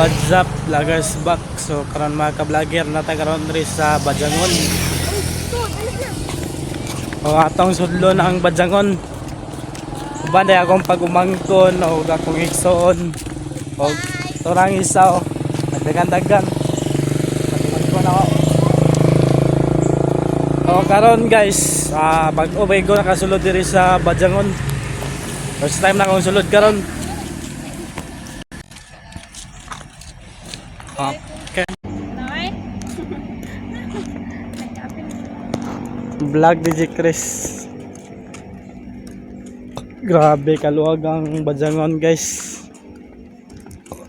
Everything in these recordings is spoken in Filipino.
What's up, vloggers back. So karon mga ka-vlogger nata karon diri sa Badjangon. O atong sudlon ang Badjangon. Uban day akong pagumangton o akong igsoon. O torang isa o nagdagan-dagan. Pagumangton ako. O karon guys, bag-o ko nakasulod diri sa Badjangon. First time na akong sulod karon. Okay. Vlog DJ Chris. Grabe kaluwag ang Badjangon guys.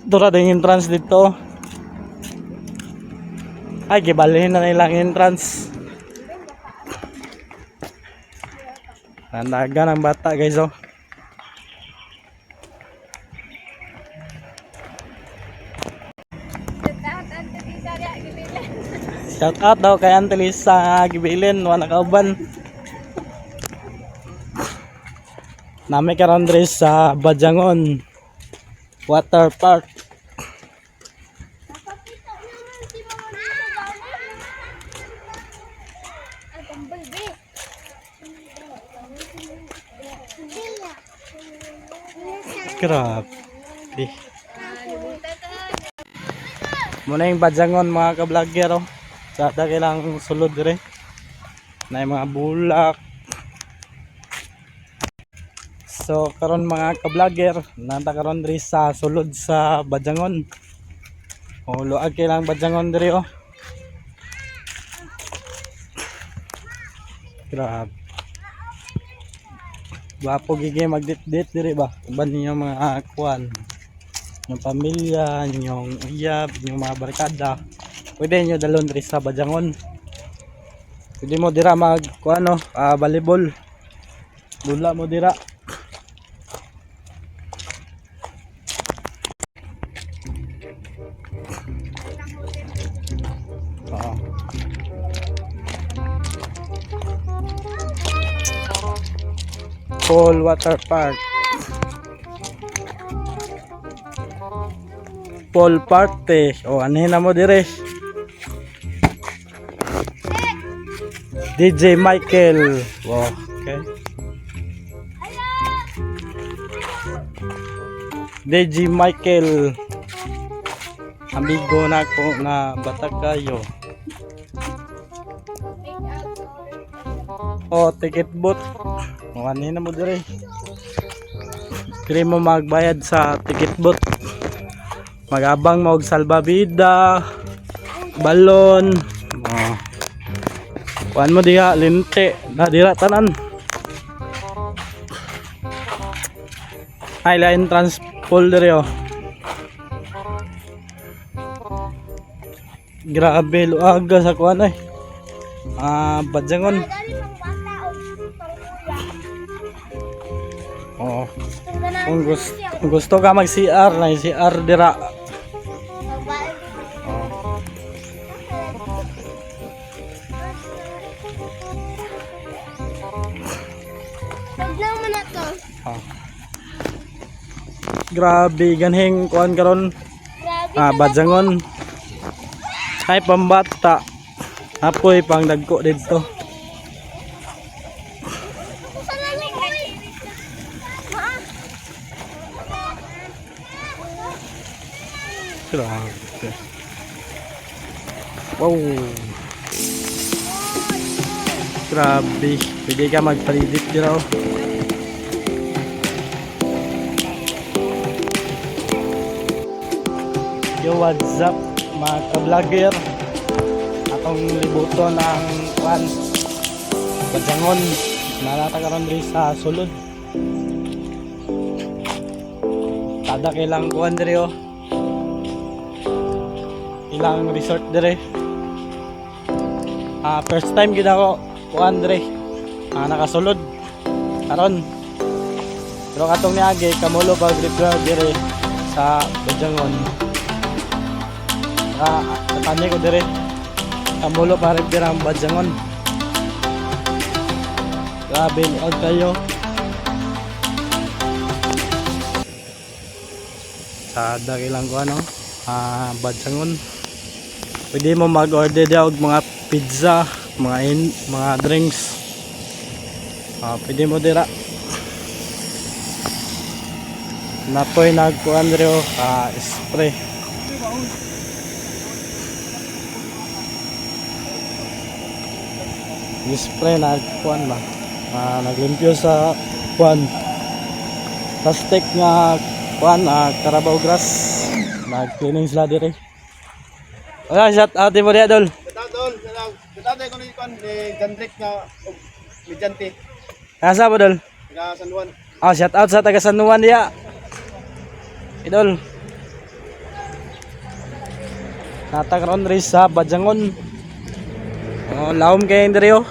Dura din entrance dito. Ay gibalhin na nilang entrance. Nandagan ang bata guys oh. Shout out daw kay Auntie Lisa Gibilin, wala kauban. Nami karon diri sa Badjangon Water Park. Grabe. Muna yung Badjangon mga ka-vlogger oh. Sada kailang sulod dire. Na yung mga bulak. So karon mga ka-vlogger, nanta karon diri sa sulod sa Badjangon. O luag kailang Badjangon diri oh. Grabe. Wapo gigi magdit-dit diri ba? Uban niyo mga kuan. Yung pamilya, yung uyab, yung mga barkada. Pwede nyo dalon diri sa Badjangon. Pwede mo dira mag kuano, volleyball. Bula mo dira. Paul Water Park. Paul Party. O anin na mo dire. DJ Michael. Wow, okay. DJ Michael. Amigo na ko na bata kayo. O ticket booth. O anin na mo dire. Kaya mo magbayad sa ticket booth. Magabang mo og salbabida, balon. Oh. Kuan mo diha linte, na dira tanan. Ay la entrance pool diri oh. Grabe luaga sa kuan ay. Badjangon. Oh. Kung gusto ka mag CR na CR dira. Grabe ganheng kuan karon. Badjangon. Ay pambata. Apoy pang dagko dito. Grabe. Wow. Grabe. Pwede ka magpalidit dito. Yo, what's up mga ka-vlogger. Atong libuton ng kuan Badjangon. Nalata karon diri sa sulod. Kada kailang kuan diri oh. Ilang resort dire. First time gid ako kuan dire. Nakasulod karon. Pero katong niagi kamulo pag dire sa Badjangon. Katanya ko dire kamulo pa rin ang Badjangon. Grabe luag kayo. Sada ilang ko ano Badsangon. Pwede mo mag-order daw og mga pizza, mga drinks. Pwede mo dira. Napoy nagkuan diri spray. Spray nagkuan ba. Naglimpyo sa kuan. Plastic nga kuan Carabao grass. Nag-cleaning sila diri. Wala, shout out mo diya dol. Shout out dol. Shout out ko ni kon Jandrik nga Midyante. Asa mo dol? Taga San Juan. Shout out sa taga San Juan diya. Idol. Natakaroon rin sa Badjangon. Laom kayo diri oh.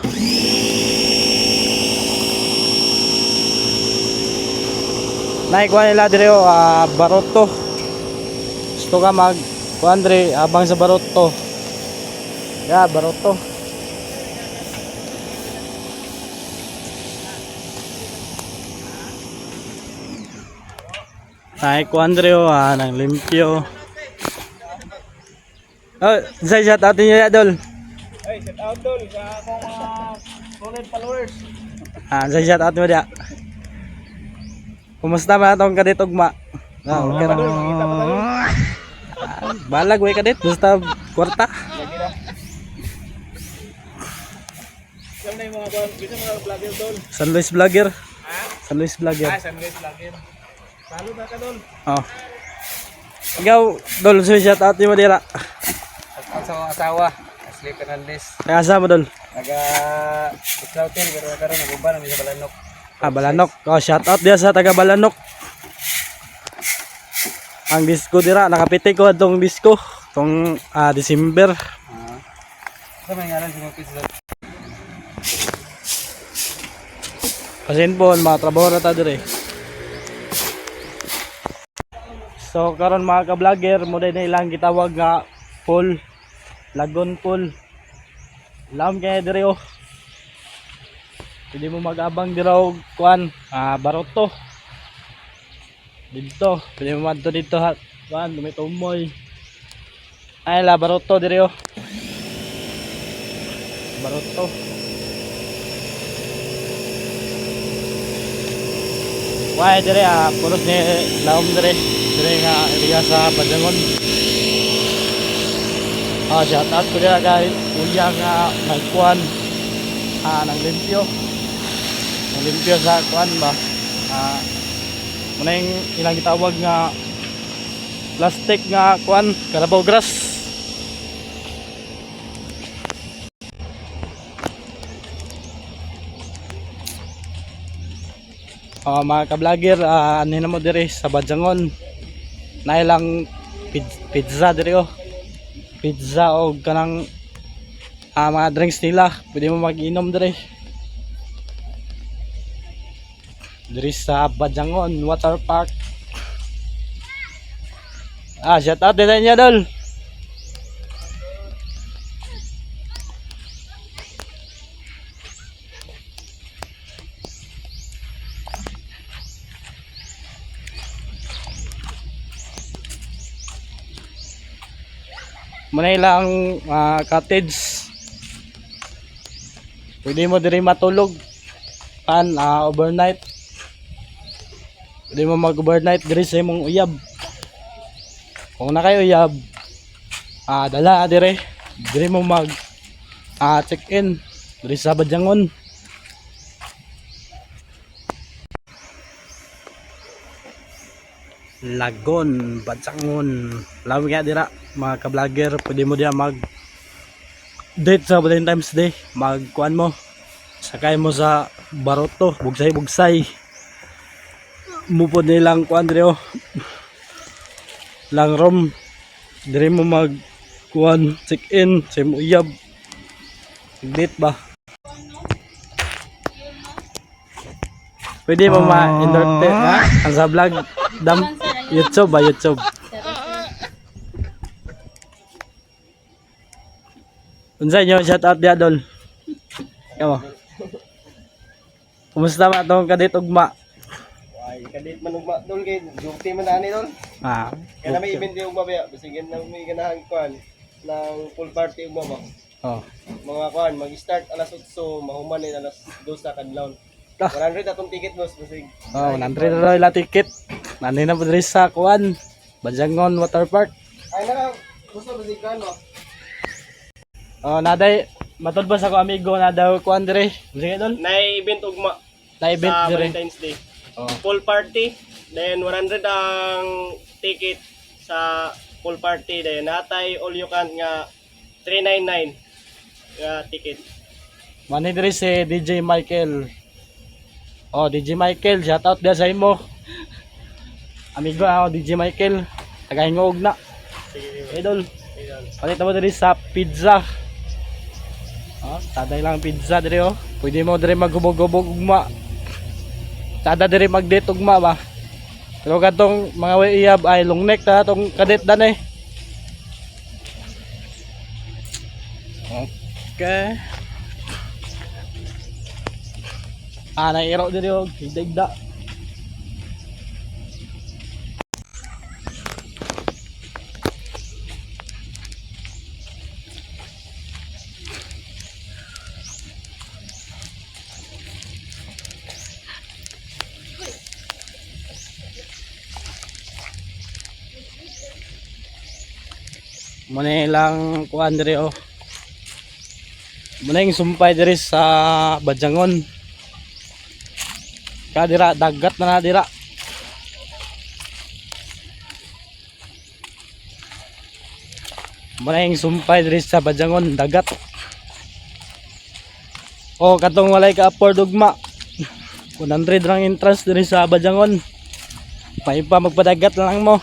Naikuha nila diri baroto. Gusto ka mag kuan diri abang sa baroto. Baroto. Naikuha diri nang limpyo. Say shout out niyo ya dol. Hey, shout out dol sa akong mga solid followers. Say shout out mo dia. Kumusta ba itong kadit ugma? Okay na. Balag way kadit, basta kwarta. Yan na yung mga vlogger dol. San Luis Vlogger. San Luis Vlogger. San Luis vlogger. Follow na ka dol. Ikaw, dol, shout out mo dira. Shout out sa mga asawa. Ashley Fernandez. Kaya asa mo dol? Slaughter, pero karon naguban mi sa Balanok. Balanok. Shout out dia sa taga Balanok. Ang disco dira, nakapitik ko itong disco. Itong December. Sa may ngalan si mga pizza. Pasin po, mga trabaho na ta diri. So karon mga ka-vlogger, mo din na ilang gitawag nga pool, lagon pool. Laom kay diri oh. Pwede mo mag-abang diraw kuan, baroto. Dito, pwede mo madto dito kuan, dumitumoy. Ay la baroto diri oh. Baroto. Why diri pulos ni laom diri nga area sa Badjangon. Shout out ko dira guys, kuya nga nagkuan nang limpyo sa kuan ba. Muna yung ilang gitawag nga plastic nga kuan, Carabao grass. Mga ka-vlogger, ano na mo diri sa Badjangon. Na ilang pizza diri oh. Pizza o kanang mga drinks nila, pwede mo mag-inom diri. Diri sa Badjangon Water Park. Shout out din niya dol. Muna ilang cottage. Pwede mo diri matulog overnight. Pwede mo mag-overnight diri sa imong uyab. Kung na kayo uyab, dala diri. Diri mo mag check-in diri sa Badjangon. Lagon, Badjangon. Lami kaya dira mga ka-vlogger, pwede mo diya mag date sa Valentine's Day. Magkuan mo, sakay mo sa baroto, bugsay mupod nilang kuan diri oh. Lang room diri mo mag kuan check-in sa imong uyab. Date ba? Pwede mo ma-entertain ang sa vlog YouTube ba? YouTube. Unsay nyo shout out dia dol. Kamo. Kumusta ba tong kadit ugma? Kay kadit man ugma dol kay duty man ani dol. Ah. Kaya na may event yung ugma ba. Bisigin na may ganahan kuan ng full party ugma ba. Oh. Mga kuan mag-start alas 8 mahuman ni alas 2 sa kadlawon. Ah. 100 atong ticket boss bisig. Oh, 100 na ila ticket. Nani na po diri sa kuan. Bajangon Water Park. Ay na gusto bisig kan mo. Oh, naday matod ba sa ko amigo na daw kuan dire. Sige dol. Na event ugma Na event sa dire. Valentine's Day. Oh. Full party, then 100 ang ticket sa full party, then natay all you can nga 399 nga ticket. Mani dire si DJ Michael. Oh, DJ Michael, shout out dia sa imo. Amigo ako DJ Michael. Tagahingog na. Sige, Idol. idol. Palit mo dire sa pizza. Oh, taday lang pizza dire oh. Pwede mo dire maghubog-hubog ugma. Tada dire mag-date ugma ba. Pero katong mga iyab ay long neck ta tong kadit dan eh. Okay. Ah, nairo dire og higda-higda. Muna lang kuan dire oh. Muna yung sumpay dire sa Bajangon. Kadira dagat na dira. Muna yung sumpay dire sa Bajangon dagat. Oh, katong walay ka afford ugma. 100 rang entrance dire sa Bajangon. May pa magpadagat lang mo.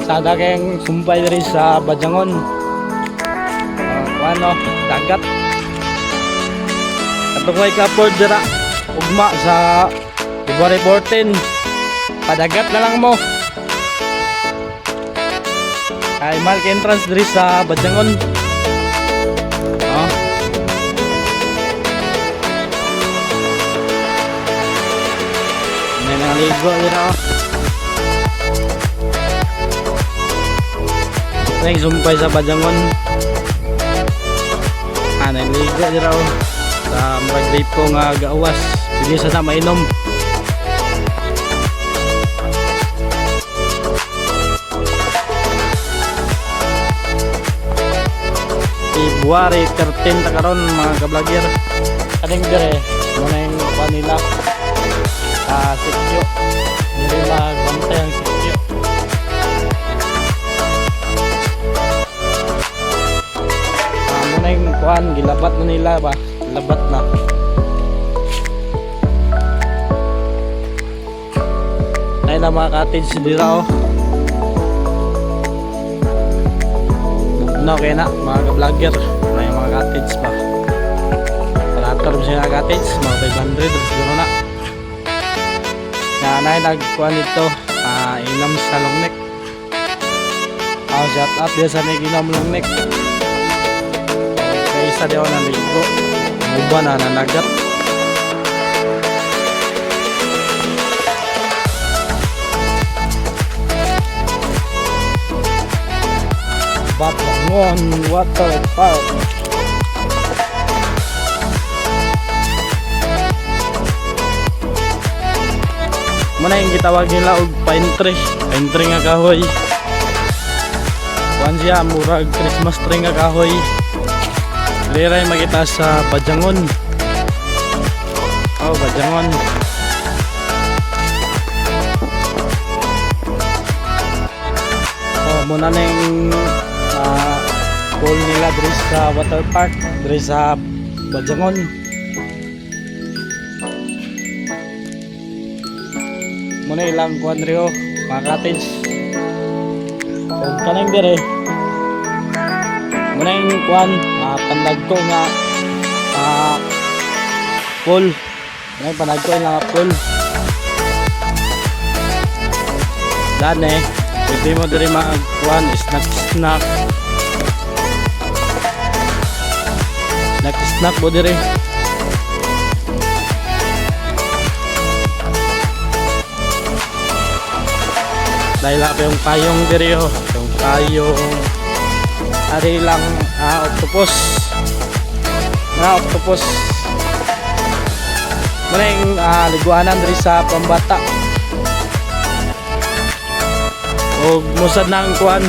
Sada kayong sumpay diri sa Bajangon. Ano, dagat. Katong way ka-afford dira ugma sa February 14. Padagat na lang mo. Kay mal ka entrance diri sa Bajangon. Oh. May naligo dira oh. Nang sumpay sa Bajangon. Naligo dira oh. Sa murag vape ko nga gaawas. Pili sa na mainom. February 13 ta karon mga ka-vlogger. Kaning dire muna yung kanila sikyo. Dire magbantay ang sikyo. Muna yung kuan gilabat na nila ba? Labat na. Ay na mga cottage dira oh. No, kaya na mga ka-vlogger. May mga cottage pa. Parator mo siya cottage. Mga 500 siguro na. Nanay nagkuhan ito. Inam sa long neck. Shout out dia sa naginam long neck. Kaya isa di ako naligo. Uba na nanagat. Bajangon Water Park. Muna yung gitawag nila og pine tree. Pine tree nga kahoy. Kuan siya murag Christmas tree nga kahoy. Liray makita sa Bajangon. Oh, Bajangon. Oh, muna na yung pool nila diri sa water park, diri sa Bajangon. Muna ilang kuan rio, mga cottage. Kung kanang dire. Muna yung kuan, pandag ko nga pool Ngayon panagko lang apple. Dane, pwede mo diri magkuhan snack. Snack mo diri. Dahil ako yung payong diri ho. Yung payong ari lang octopus. Octopus. Maring liguanan diri sa pambata. Og musad nang kuan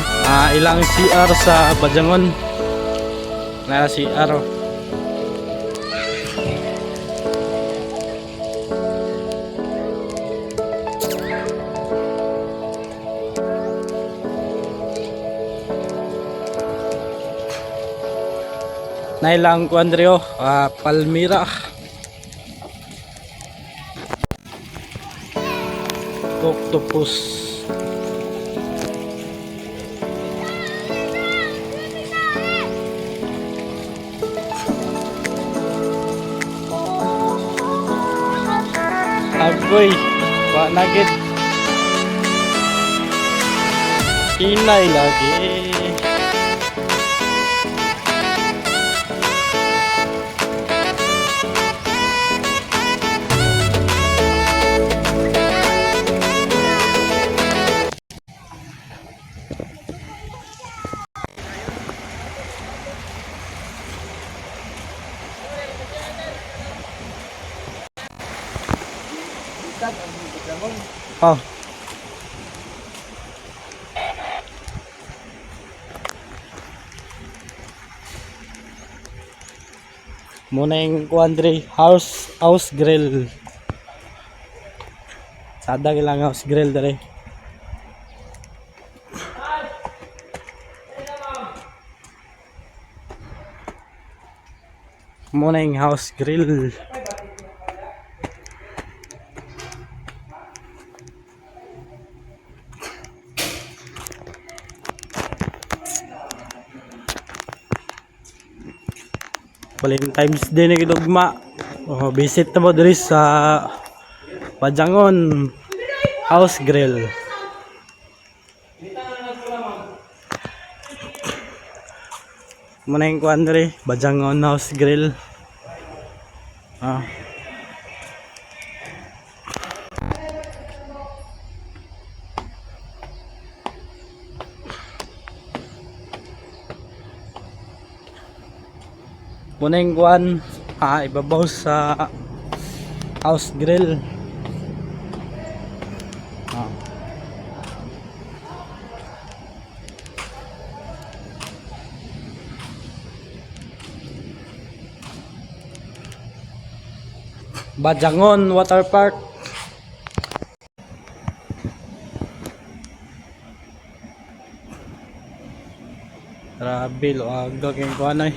ilang CR sa Bajangon. Na CR. Na ilang kuan diri Palmira. Octopus. Agoy, wa nagit. Inay lagi. Oh. Muna yung kuandre house grill. Sada ilang house grill dere. Muna yung house grill. Valentine's Day na gidugma. Visit na mo diri sa Bajangon House Grill. Muna yung kuhan diri Bajangon House Grill. Muna yung kuhan ibabaw sa house grill. Bajangon Water Park. Travel o agdog yung kuhan ay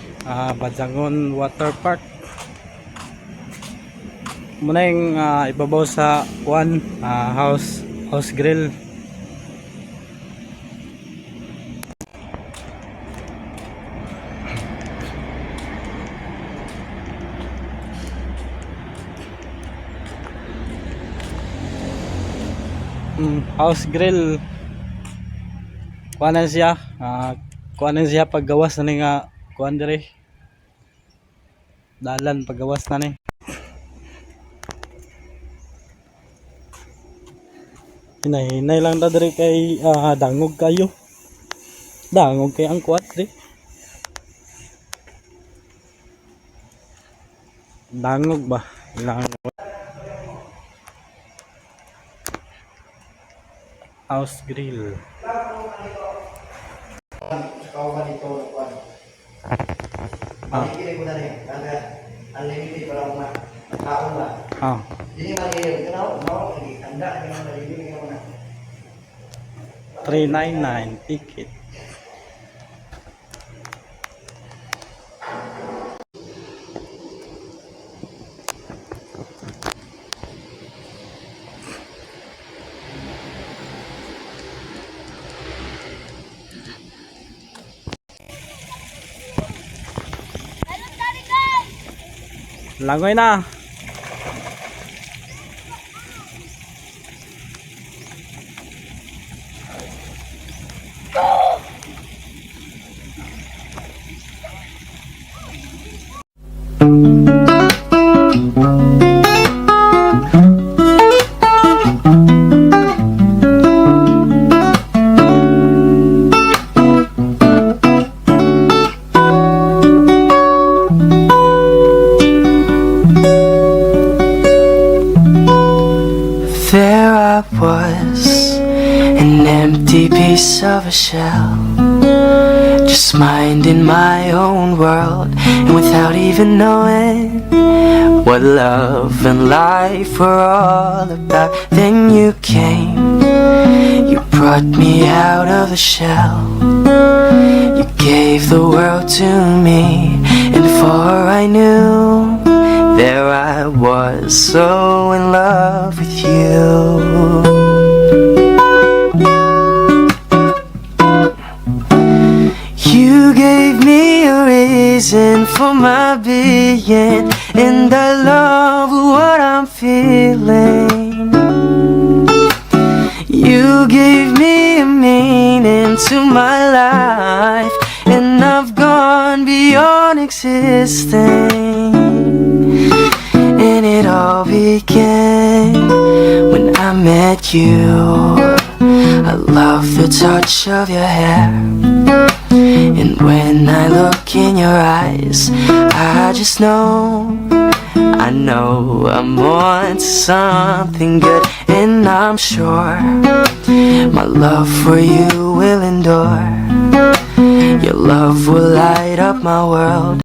Bajangon Water Park. Muna yung ibabaw sa kuhan house grill. House grill kuhanan siya paggawas na ni nga kuhan diri dalan paggawas na ni hinay lang ta diri kay dangog kay ang kuat diri dangog ba ilang house grill. Kauhan ito kuan. Malikili ko na rin. Unlimited para uma. Kaon ba? Dili maliit. No, anda ni maliliit ko na. 399 ticket. Langoy na. I was an empty piece of a shell, just minding my own world, and without even knowing what love and life were all about. Then you came, you brought me out of the shell, you gave the world to me, and before I knew, there I was, so in love with you. You gave me a reason for my being, and I love what I'm feeling. You gave me a meaning to my life, and I've gone beyond existing. And it all began when I met you. I love the touch of your hair, and when I look in your eyes, I just know, I know I'm on to something good. And I'm sure my love for you will endure. Your love will light up my world.